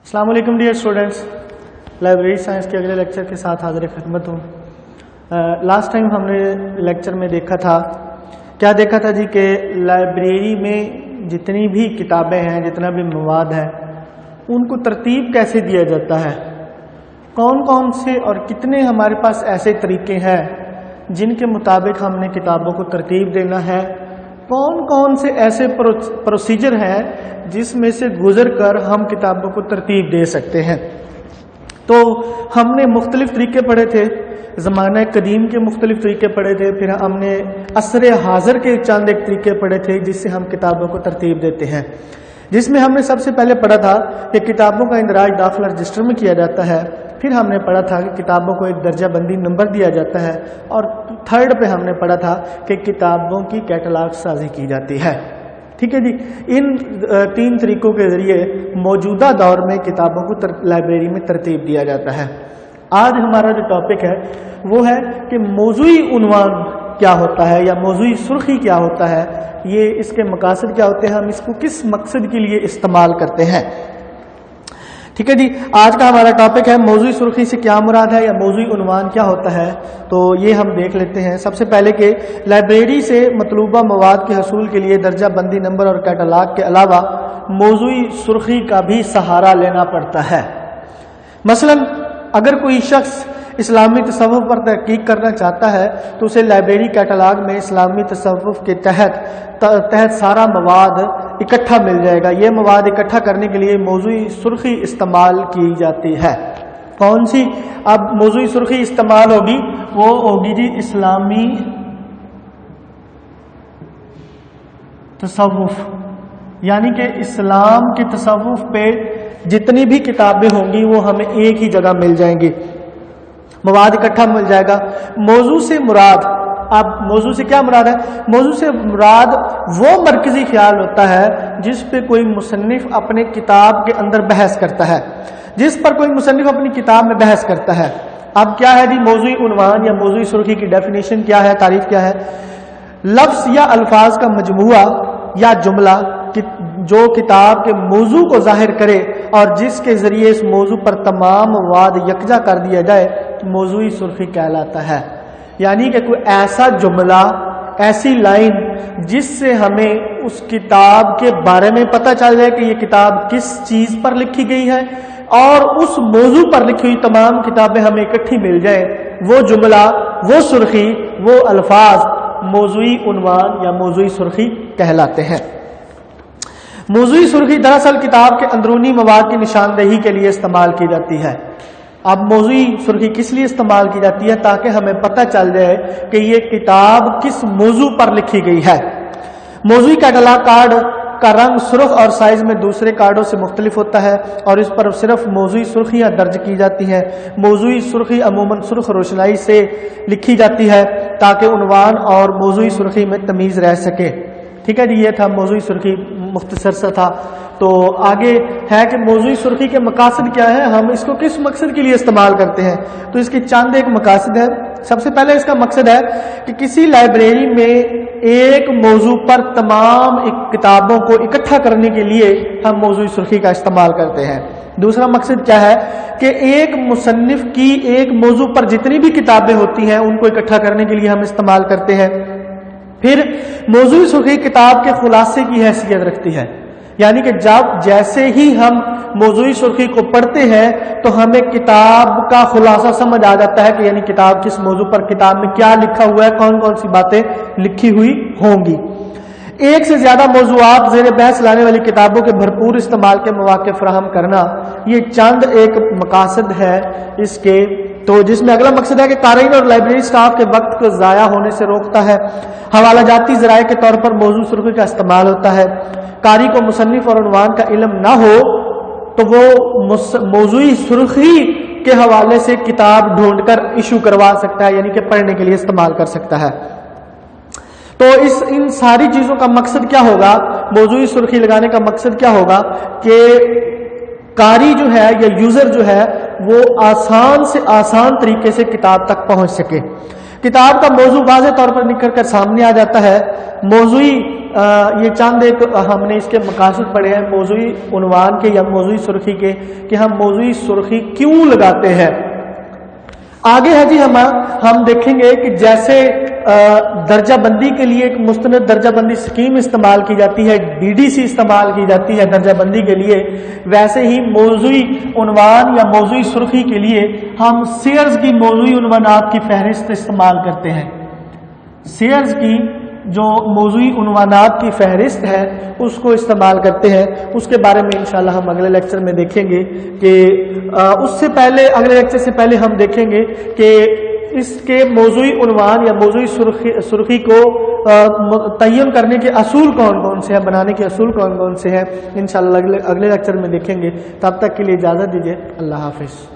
السلام علیکم dear students, library science کے اگلے لیکچر کے ساتھ حاضر خدمت ہوں۔ لاسٹ ٹائم ہم نے لیکچر میں دیکھا تھا جی کہ لائبریری میں جتنی بھی کتابیں ہیں، جتنا بھی مواد ہے، ان کو ترتیب کیسے دیا جاتا ہے، کون کون سے اور کتنے ہمارے پاس ایسے طریقے ہیں جن کے مطابق ہم نے کتابوں کو ترتیب دینا ہے، کون کون سے ایسے پروسیجر ہیں جس میں سے گزر کر ہم کتابوں کو ترتیب دے سکتے ہیں۔ تو ہم نے مختلف طریقے پڑھے تھے، زمانہ قدیم کے مختلف طریقے پڑھے تھے، پھر ہم نے عصر حاضر کے چند ایک طریقے پڑھے تھے جس سے ہم کتابوں کو ترتیب دیتے ہیں، جس میں ہم نے سب سے پہلے پڑھا تھا کہ کتابوں کا اندراج داخلہ رجسٹر میں کیا جاتا ہے، پھر ہم نے پڑھا تھا کہ کتابوں کو ایک درجہ بندی نمبر دیا جاتا ہے، اور تھرڈ پہ ہم نے پڑھا تھا کہ کتابوں کی کیٹلاگ سازی کی جاتی ہے۔ ٹھیک ہے جی، ان تین طریقوں کے ذریعے موجودہ دور میں کتابوں کو لائبریری میں ترتیب دیا جاتا ہے۔ آج ہمارا جو ٹاپک ہے وہ ہے کہ موضوعی عنوان کیا ہوتا ہے یا موضوعی سرخی کیا ہوتا ہے، یہ اس کے مقاصد کیا ہوتے ہیں، ہم اس کو کس مقصد کے لیے استعمال کرتے ہیں۔ ٹھیک ہے جی، آج کا ہمارا ٹاپک ہے موضوعی سرخی سے کیا مراد ہے یا موضوعی عنوان کیا ہوتا ہے۔ تو یہ ہم دیکھ لیتے ہیں سب سے پہلے کہ لائبریری سے مطلوبہ مواد کے حصول کے لیے درجہ بندی نمبر اور کیٹلاگ کے علاوہ موضوعی سرخی کا بھی سہارا لینا پڑتا ہے۔ مثلا اگر کوئی شخص اسلامی تصوف پر تحقیق کرنا چاہتا ہے تو اسے لائبریری کیٹلاگ میں اسلامی تصوف کے تحت سارا مواد اکٹھا مل جائے گا۔ یہ مواد اکٹھا کرنے کے لیے موضوعی سرخی استعمال کی جاتی ہے۔ کون سی اب موضوعی سرخی استعمال ہوگی؟ وہ ہوگی جی اسلامی تصوف، یعنی کہ اسلام کے تصوف پہ جتنی بھی کتابیں ہوں گی وہ ہمیں ایک ہی جگہ مل جائیں گی، مواد اکٹھا مل جائے گا۔ موضوع سے مراد، اب موضوع سے کیا مراد ہے؟ موضوع سے مراد وہ مرکزی خیال ہوتا ہے جس پہ کوئی مصنف اپنے کتاب کے اندر بحث کرتا ہے، جس پر کوئی مصنف اپنی کتاب میں بحث کرتا ہے۔ اب کیا ہے جی موضوعی عنوان یا موضوعی سرخی کی ڈیفینیشن کیا ہے، تعریف کیا ہے؟ لفظ یا الفاظ کا مجموعہ یا جملہ جو کتاب کے موضوع کو ظاہر کرے اور جس کے ذریعے اس موضوع پر تمام مواد یکجا کر دیا جائے موضوعی سرخی کہلاتا ہے۔ یعنی کہ کوئی ایسا جملہ، ایسی لائن جس سے ہمیں اس کتاب کے بارے میں پتہ چل جائے کہ یہ کتاب کس چیز پر لکھی گئی ہے اور اس موضوع پر لکھی ہوئی تمام کتابیں ہمیں اکٹھی مل جائیں، وہ جملہ، وہ سرخی، وہ الفاظ موضوعی عنوان یا موضوعی سرخی کہلاتے ہیں۔ موضوعی سرخی دراصل کتاب کے اندرونی مواد کی نشاندہی کے لیے استعمال کی جاتی ہے۔ اب موضوعی سرخی کس لیے استعمال کی جاتی ہے؟ تاکہ ہمیں پتہ چل جائے کہ یہ کتاب کس موضوع پر لکھی گئی ہے۔ موضوعی کیٹلاگ کارڈ کا رنگ سرخ اور سائز میں دوسرے کارڈوں سے مختلف ہوتا ہے اور اس پر صرف موضوعی سرخیاں درج کی جاتی ہیں۔ موضوعی سرخی عموماً سرخ روشنائی سے لکھی جاتی ہے تاکہ عنوان اور موضوعی سرخی میں تمیز رہ سکے۔ ٹھیک ہے جی، یہ تھا موضوعی سرخی، مختصر سا تھا۔ تو آگے ہے کہ موضوعی سرخی کے مقاصد کیا ہے، ہم اس کو کس مقصد کے لیے استعمال کرتے ہیں۔ تو اس کے چند ایک مقاصد ہے۔ سب سے پہلے اس کا مقصد ہے کہ کسی لائبریری میں ایک موضوع پر تمام کتابوں کو اکٹھا کرنے کے لیے ہم موضوعی سرخی کا استعمال کرتے ہیں۔ دوسرا مقصد کیا ہے کہ ایک مصنف کی ایک موضوع پر جتنی بھی کتابیں ہوتی ہیں ان کو اکٹھا کرنے کے لیے ہم استعمال کرتے ہیں۔ پھر موضوعی سرخی کتاب کے خلاصے کی حیثیت رکھتی ہے، یعنی کہ جیسے ہی ہم موضوعی سرخی کو پڑھتے ہیں تو ہمیں کتاب کا خلاصہ سمجھ آ جاتا ہے کہ یعنی کتاب کس موضوع پر، کتاب میں کیا لکھا ہوا ہے، کون کون سی باتیں لکھی ہوئی ہوں گی۔ ایک سے زیادہ موضوعات زیر بحث لانے والی کتابوں کے بھرپور استعمال کے مواقع فراہم کرنا، یہ چند ایک مقاصد ہے اس کے۔ تو جس میں اگلا مقصد ہے کہ قارئین اور لائبریری سٹاف کے وقت کو ضائع ہونے سے روکتا ہے۔ حوالہ جاتی ذرائع کے طور پر موضوع سرخی کا استعمال ہوتا ہے۔ قاری کو مصنف اور عنوان کا علم نہ ہو تو وہ موضوعی سرخی کے حوالے سے کتاب ڈھونڈ کر ایشو کروا سکتا ہے، یعنی کہ پڑھنے کے لیے استعمال کر سکتا ہے۔ تو ان ساری چیزوں کا مقصد کیا ہوگا، موضوعی سرخی لگانے کا مقصد کیا ہوگا کہ قاری جو ہے یا یوزر جو ہے وہ آسان سے آسان طریقے سے کتاب تک پہنچ سکے۔ کتاب کا موضوع واضح طور پر نکل کر سامنے آ جاتا ہے. موضوعی یہ چند ایک ہم نے اس کے مقاصد پڑھے ہیں موضوعی عنوان کے یا موضوعی سرخی کے کہ ہم موضوعی سرخی کیوں لگاتے ہیں. آگے ہے جی ہم دیکھیں گے کہ جیسے درجہ بندی کے لیے ایک مستند درجہ بندی اسکیم استعمال کی جاتی ہے, DDC استعمال کی جاتی ہے درجہ بندی کے لیے, ویسے ہی موضوعی عنوان یا موضوعی سرخی کے لیے ہم سیئرز کی موضوعی عنوانات کی فہرست استعمال کرتے ہیں. سیئرز کی جو موضوعی عنوانات کی فہرست ہے اس کو استعمال کرتے ہیں. اس کے بارے میں انشاءاللہ ہم اگلے لیکچر میں دیکھیں گے کہ اس سے پہلے اگلے لیکچر سے پہلے ہم دیکھیں گے کہ اس کے موضوعی عنوان یا موضوعی سرخی کو تعین کرنے کے اصول کون کون سے ہیں, بنانے کے اصول کون کون سے ہیں, انشاءاللہ اگلے لیکچر میں دیکھیں گے. تب تک کے لیے اجازت دیجیے. اللہ حافظ.